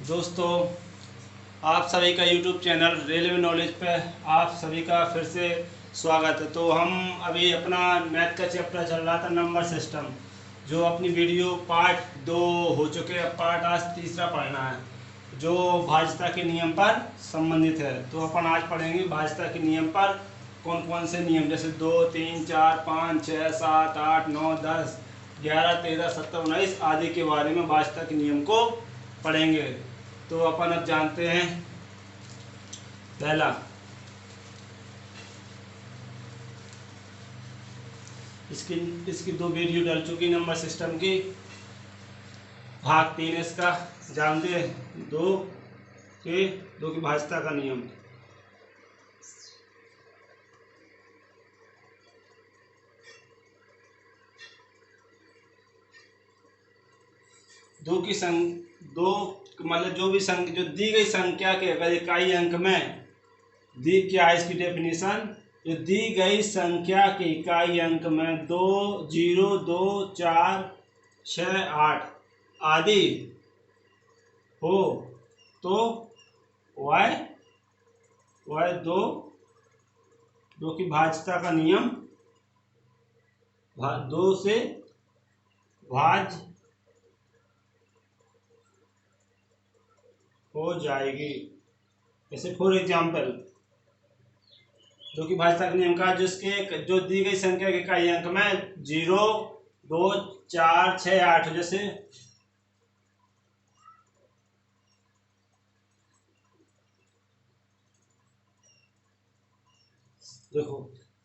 दोस्तों, आप सभी का YouTube चैनल रेलवे नॉलेज पे आप सभी का फिर से स्वागत है। तो हम अभी अपना मैथ का चैप्टर चल रहा था नंबर सिस्टम, जो अपनी वीडियो पार्ट 2 हो चुके हैं। पार्ट आज तीसरा पढ़ना है, जो भाज्यता के नियम पर संबंधित है। तो अपन आज पढ़ेंगे भाज्यता के नियम पर कौन कौन से नियम, जैसे 2, 3, 4, 5, 6, 7, 8, 9, 10, 11, 13, 17, 19 आदि के बारे में भाज्यता के नियम को पढ़ेंगे। तो अपन अब जानते हैं पहला, इसकी 2 वीडियो डल चुकी नंबर सिस्टम की। भाग 3 इसका जानते हैं, दो की भाज्यता का नियम। दो मतलब जो दी गई संख्या के अगर इकाई अंक में दी, क्या है इसकी डेफिनेशन, जो दी गई संख्या के इकाई अंक में 2, 0, 2, 4, 6, 8 आदि हो तो y दो की भाज्यता का नियम, 2 से भाज्य हो जाएगी। जैसे फॉर एग्जाम्पल, जो कि भाज्यता का नियम का जो दी गई संख्या के इकाई अंक में 0, 2, 4, 6, 8 जैसे देखो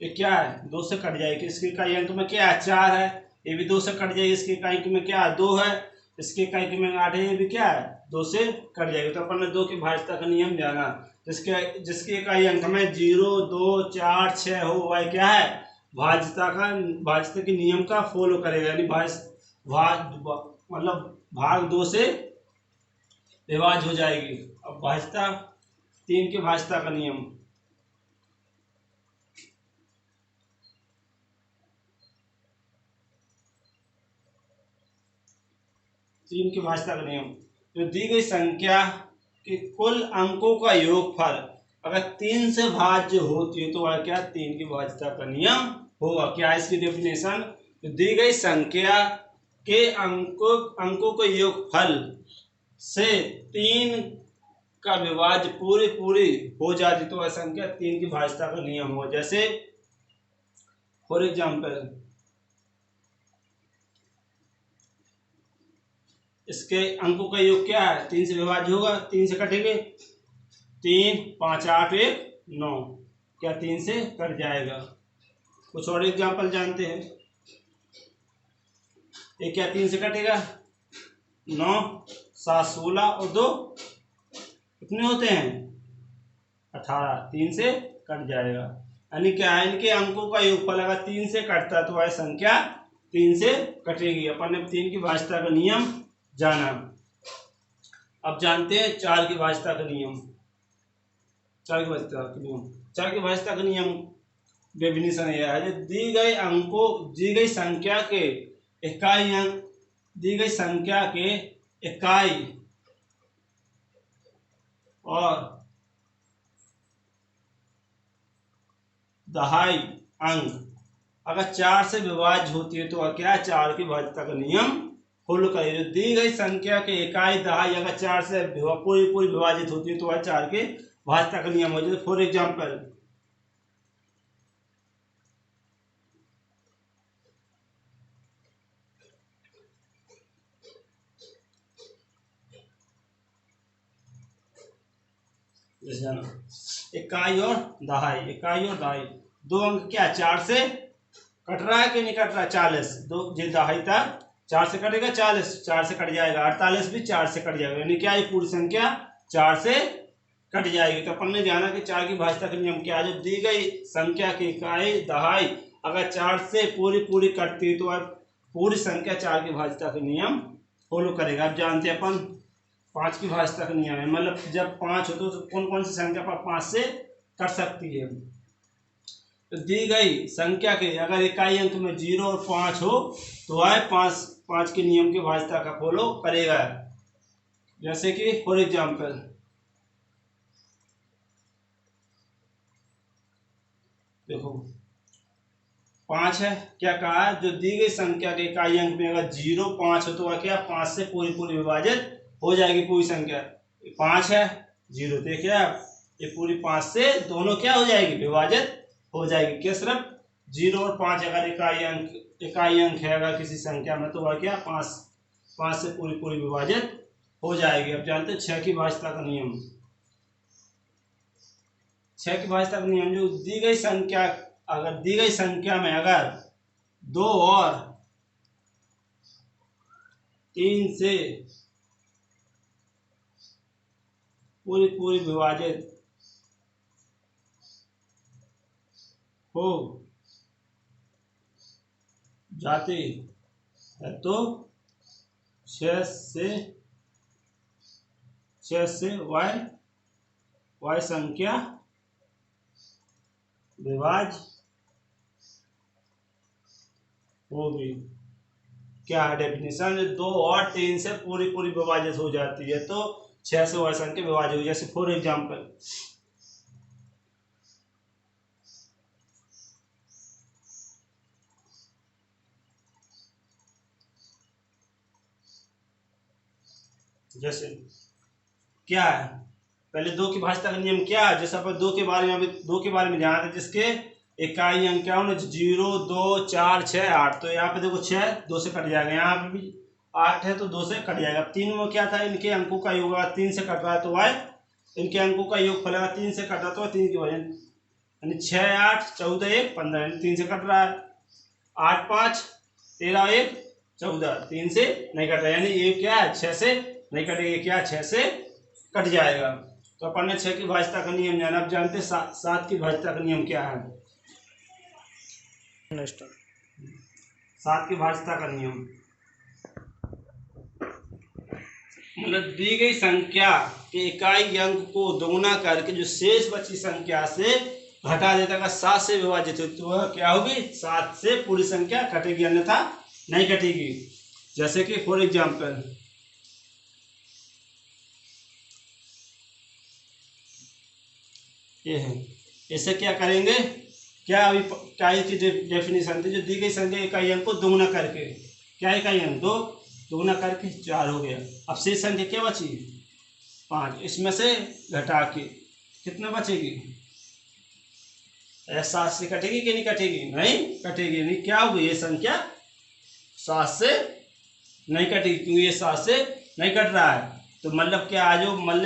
ये क्या है, 2 से कट जाएगी। इसके इकाई अंक में क्या है, 4 है, ये भी 2 से कट जाएगी। इसके इकाई अंक में क्या है, 2 है, इसके इकाई अंक में 8 है, ये भी क्या है, 2 से कट जाएगी। तो अपन ने 2 की भाज्यता का नियम जाना, जिसके इकाई अंक में 0, 2, 4, 6 हो, वह क्या है, भाज्यता के नियम का फॉलो करेगा, यानी मतलब भाग 2 से विभाज्य हो जाएगी। अब भाज्यता 3 की भाज्यता का नियम, जो दी गई संख्या के कुल अंकों का योगफल अगर 3 से भाज्य होती है तो वह क्या, 3 की भाज्यता का नियम होगा। क्या है इसकी डेफिनेशन, तो दी गई संख्या के अंकों के योगफल से 3 का विभाज्य पूरी हो जाती तो वह संख्या 3 की भाज्यता का नियम हो। जैसे फॉर एग्जाम्पल, इसके अंकों का योग क्या है, 3 से विभाज्य होगा, 3 से कटेंगे, 3, 5, 8, 1, 9, क्या 3 से कट जाएगा। कुछ और एग्जाम्पल जानते हैं, ये क्या 3 से कटेगा, 9, 7, 16 और 2 कितने होते हैं, 18, 3 से कट जाएगा। यानी क्या है, इनके अंकों का योगफल अगर 3 से कटता तो वह संख्या 3 से कटेगी। अपन ने 3 की भाज्यता का नियम जाना। अब जानते हैं 4 की भाज्यता का नियम। 4 की भाज्यता का नियम डेफिनेशन यह है, दी गई संख्या के इकाई अंक, दी गई संख्या के इकाई और दहाई अंक अगर 4 से विभाज्य होती है तो वह क्या, 4 की भाज्यता का नियम फॉलो करें। जो दी गई संख्या के इकाई दहाई अगर 4 से पूरी विभाजित होती है तो वह 4 के भाज्यता का नियम हो। जैसे फॉर एग्जाम्पल, इकाई और दहाई, दो अंक क्या 4 से कट रहा है कि नहीं कट रहा, 40, दो जो दहाई था 4 से कटेगा, 40 4 से कट जाएगा, 48 भी 4 से कट जाएगा, यानी क्या, ये पूरी संख्या 4 से कट जाएगी। तो अपन ने जाना कि 4 की भाज्यता का नियम क्या है, जो दी गई संख्या की इकाई दहाई अगर 4 से पूरी कटती है तो वह पूरी संख्या 4 की भाज्यता का नियम फॉलो करेगा। अब जानते हैं अपन 5 की भाज्यता का नियम है, मतलब जब 5 हो तो कौन कौन सी संख्या पर 5 से कट सकती है। तो दी गई संख्या के अगर इकाई अंक में 0 और 5 हो तो वह 5 के नियम की भाज्यता का फॉलो करेगा। जैसे कि फॉर एग्जाम्पल देखो 5 है, क्या कहा है, जो दी गई संख्या के इकाई अंक में अगर 0 5 हो तो वह क्या 5 से पूरी पूरी विभाजित हो जाएगी पूरी संख्या। 5 है 0, देखिए आप ये पूरी 5 से दोनों क्या हो जाएगी विभाजित हो जाएगी। क्या सिर्फ 0 और 5 अगर इकाई अंक है अगर किसी संख्या में तो वह क्या 5 से पूरी पूरी विभाजित हो जाएगी। अब जानते हैं 6 की भाज्यता का नियम। 6 की भाज्यता का नियम, जो दी गई संख्या अगर दी गई संख्या में अगर 2 और 3 से पूरी पूरी विभाजित हो जाती है तो 6 से y संख्या विभाज्य होगी। क्या है डेफिनेशन, 2 और 3 से पूरी पूरी विभाजित हो जाती है तो 6 से y संख्या विभाज्य होगी। जैसे फॉर एग्जाम्पल जैसे क्या है, पहले 2 की भाज्यता का नियम क्या है, जैसे अपन 2 के बारे में जाना था जिसके इकाई अंक क्या होना 0 2 4 6 8। तो यहाँ पे देखो 6 2 से कट जाएगा, यहाँ पे भी 8 है तो 2 से कट जाएगा। 3 में क्या था, इनके अंकों का योग 3 से कट रहा है तो y इनके अंकों का योग फलेगा 3 से कट रहा तो 3 की वजह यानी 6 8 14 1 15 यानी 3 से कट रहा है। 8 5 13 1 14 3 से नहीं कट रहा यानी ये क्या है 6 से नहीं कटेगा, क्या 6 से कट जाएगा। तो अपन ने 6 की भाज्यता का नियम जाना। अब जानते 7 की भाज्यता का नियम क्या है। 7 की भाज्यता का नियम मतलब दी गई संख्या के इकाई अंक को दोगुना करके जो शेष बची संख्या से घटा देता है। 7 से विभाजित होती तो वह क्या होगी 7 से पूरी संख्या कटेगी, अन्यथा नहीं कटेगी। जैसे कि फॉर एग्जाम्पल ये है, इसे क्या करेंगे, क्या अभी क्या इसकी डेफिनेशन थी, जो दी गई संख्या इकाई अंक को दोगुना करके, क्या इकाई अंक 2 दोगुना करके 4 हो गया। अब शेष संख्या क्या बची 5, इसमें से घटा के कितना बचेगी 7 से कटेगी कि नहीं कटेगी, नहीं कटेगी। नहीं क्या होगी ये संख्या 7 से नहीं कटेगी क्योंकि ये 7 से नहीं कट रहा है। तो मतलब क्या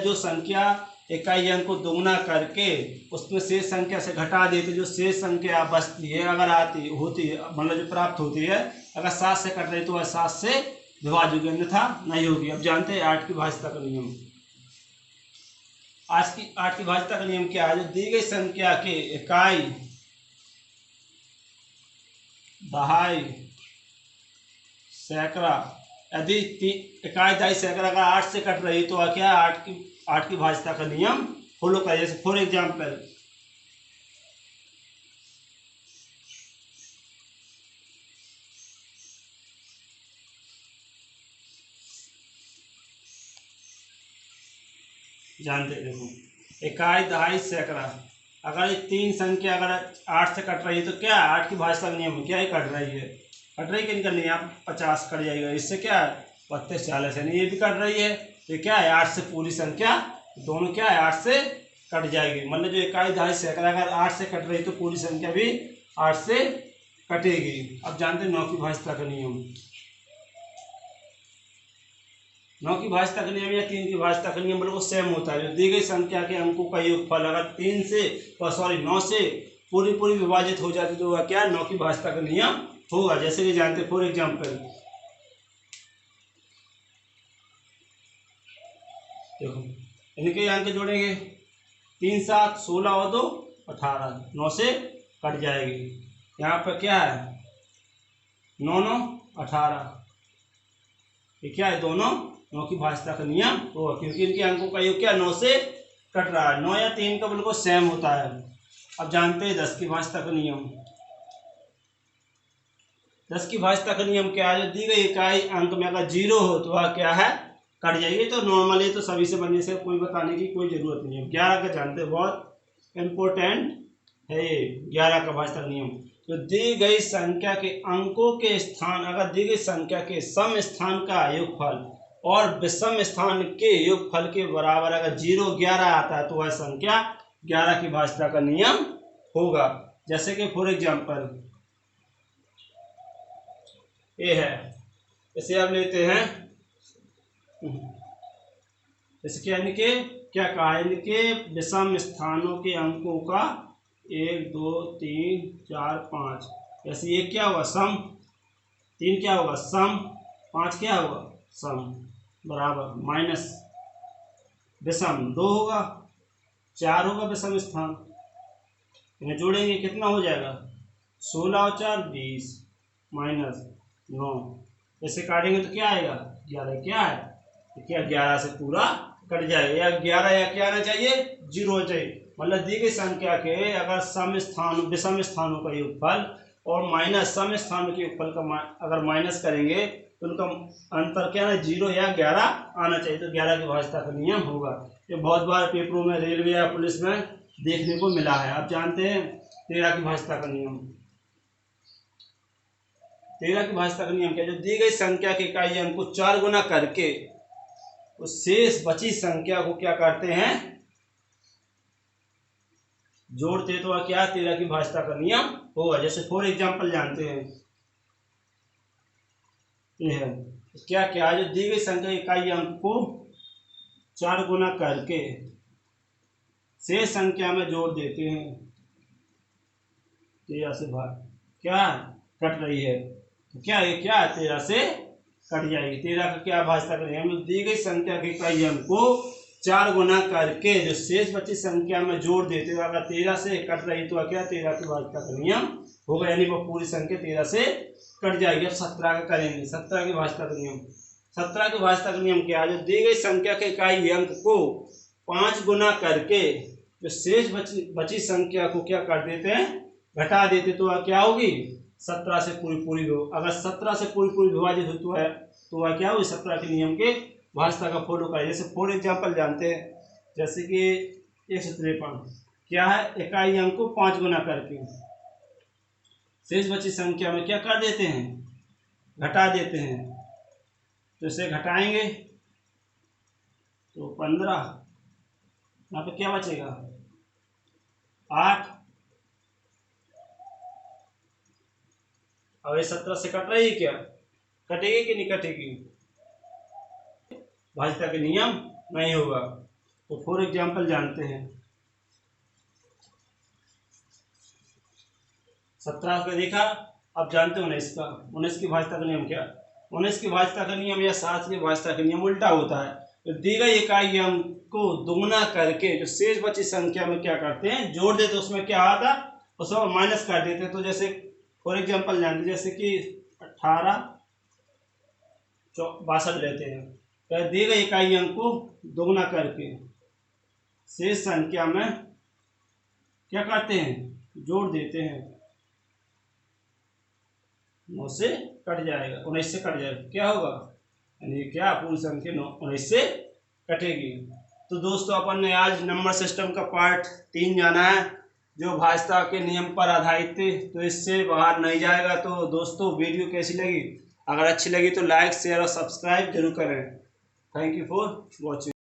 जो संख्या इकाई अंक को दोगुना करके उसमें शेष संख्या से घटा देते जो शेष संख्या बचती है अगर होती है मतलब जो प्राप्त होती है अगर 7 से कट रही तो वह 7 से विभाज्य होगी, अन्यथा नहीं होगी। अब जानते हैं 8 की भाज्यता का नियम। 8 की भाज्यता का नियम क्या है, जो दी गई संख्या के इकाई दहाई सैकड़ा यदि इकाई दहाई सैकड़ा अगर 8 से कट रही तो क्या 8 की भाज्यता का नियम फॉलो करें। जैसे फॉर एग्जाम्पल जानते देखो इकाई दहाई सैकड़ा अगर ये 3 संख्या अगर 8 से कट रही है तो क्या 8 की भाज्यता का नियम क्या ही कट रही है कि नहीं करनी है, आप 50 कट जाएगा, इससे क्या है 32 40 यानी ये भी कट रही है तो क्या है 8 से पूरी संख्या दोनों क्या है 8 से कट जाएगी। मतलब जो इकाई दहाई सैकड़ा अगर 8 से कट रही तो पूरी संख्या भी 8 से कटेगी। अब जानते हैं 9 की भाज्यता का नियम। 9 की भाज्यता का नियम या 3 की भाज्यता का नियम बिल्कुल सेम होता है। जो दी गई संख्या के अंकों का योगफल अगर 9 से पूरी पूरी विभाजित हो जाती तो वह क्या 9 की भाज्यता का नियम होगा। जैसे कि जानते फॉर एग्जाम्पल देखो इनके अंक जोड़ेंगे 3 7 16 और 2 18 9 से कट जाएगी। यहाँ पर क्या है 9 9 18 ये क्या है दोनों 9 की भाज्यता का नियम होगा क्योंकि इनके अंकों का योग क्या 9 से कट रहा है। 9 या 3 का बिल्कुल सेम होता है। अब जानते हैं 10 की भाज्यता का नियम। 10 की भाज्यता का नियम क्या है, जो दी गई इकाई अंक में अगर 0 हो तो वह क्या है कट जाएगी। तो नॉर्मली तो सभी से बनने से कोई बताने की कोई ज़रूरत नहीं है। 11 का जानते हैं, बहुत इम्पोर्टेंट है ये 11 का भाजक नियम। तो दी गई संख्या के अंकों के स्थान, अगर दी गई संख्या के सम स्थान का योगफल और विषम स्थान के योगफल के बराबर अगर 0, 11 आता है तो वह संख्या 11 की भाजकता का नियम होगा। जैसे कि फॉर एग्जाम्पल ये है, इसे आप लेते हैं, इसके यानी कि क्या कहा, यानी कि विषम स्थानों के अंकों का 1, 2, 3, 4, 5, जैसे ये क्या होगा सम, 3 क्या होगा सम, 5 क्या होगा सम, बराबर माइनस विषम 2 होगा, 4 होगा विषम स्थान, इन्हें जोड़ेंगे कितना हो जाएगा 16 और 4 20 माइनस 9, ऐसे काटेंगे तो क्या आएगा 11, क्या है तो क्या 11 से पूरा कट जाएगा, या 11 या क्या आना चाहिए 0 चाहिए। मतलब दी गई संख्या के अगर सम स्थान विषम स्थानों का योगफल और माइनस सम स्थानों के योगफल का अगर माइनस करेंगे तो उनका अंतर क्या है 0 या 11 आना चाहिए, तो 11 की भाजकता का नियम होगा। ये बहुत बार पेपरों में रेलवे या पुलिस में देखने को मिला है। आप जानते हैं 13 की भाजकता का नियम, 13 की भाजकता का नियम क्या, जो दी गई संख्या के इकाई अंक को 4 गुना करके उस शेष बची संख्या को क्या करते हैं जोड़ते, तो क्या 13 की भाजकता का नियम होगा। जैसे फॉर एग्जांपल जानते हैं ये है क्या क्या, जो दी गई संख्या इकाई अंक को 4 गुना करके शेष संख्या में जोड़ देते हैं, 13 से भाग क्या कट रही है, तो क्या ये क्या 13 से कट जाएगी। 13 का क्या भाजकता का नियम, दी गई संख्या के इकाई अंक को 4 गुना करके जो शेष बची संख्या में जोड़ देते हो, अगर 13 से कट रही तो क्या 13 की भाजकता का नियम होगा, यानी वो पूरी संख्या 13 से कट जाएगी। अब 17 का करेंगे, 17 की भाजकता का नियम, 17 की भाजकता का नियम क्या है, जो दी गई संख्या के इकाई अंक को 5 गुना करके जो शेष बची संख्या को क्या कर देते हैं घटा देते, तो क्या होगी 17 से पूरी हो, अगर 17 से पूरी विभाजित हो तो वह क्या होगी 17 के नियम के भाजकता का फॉलो करें। जैसे फॉर एग्जांपल जानते हैं, जैसे कि 153 क्या है इकाई अंक को 5 गुना करके शेष बची संख्या में क्या कर देते हैं घटा देते हैं, तो इसे घटाएंगे तो 15, यहाँ पे क्या बचेगा 8, अब ये 17 से कट रही है, क्या कटेगी कि नहीं कटेगी, भाजकता के नियम नहीं होगा। तो फॉर एग्जांपल जानते हैं 17 का देखा, अब जानते हो 19 का, 19 की भाजकता का नियम क्या, 19 की भाजकता का नियम या 7 की भाजकता का नियम उल्टा होता है। तो दी गई इकाई अंक को दुगुना करके जो शेष बची संख्या में क्या करते हैं जोड़ देते, उसमें क्या आता उसमें माइनस कर देते। तो जैसे फॉर एग्जांपल जानते, जैसे कि 1862 लेते हैं, तो दी गई इकाई अंक को दोगुना करके शेष संख्या में क्या करते हैं जोड़ देते हैं, 9 से कट जाएगा, 19 से कट जाएगा, क्या होगा यानी क्या पूरी संख्या 19 से कटेगी। तो दोस्तों अपन ने आज नंबर सिस्टम का पार्ट 3 जाना है जो भाजकता के नियम पर आधारित थे, तो इससे बाहर नहीं जाएगा। तो दोस्तों वीडियो कैसी लगी, अगर अच्छी लगी तो लाइक शेयर और सब्सक्राइब जरूर करें। Thank you for watching.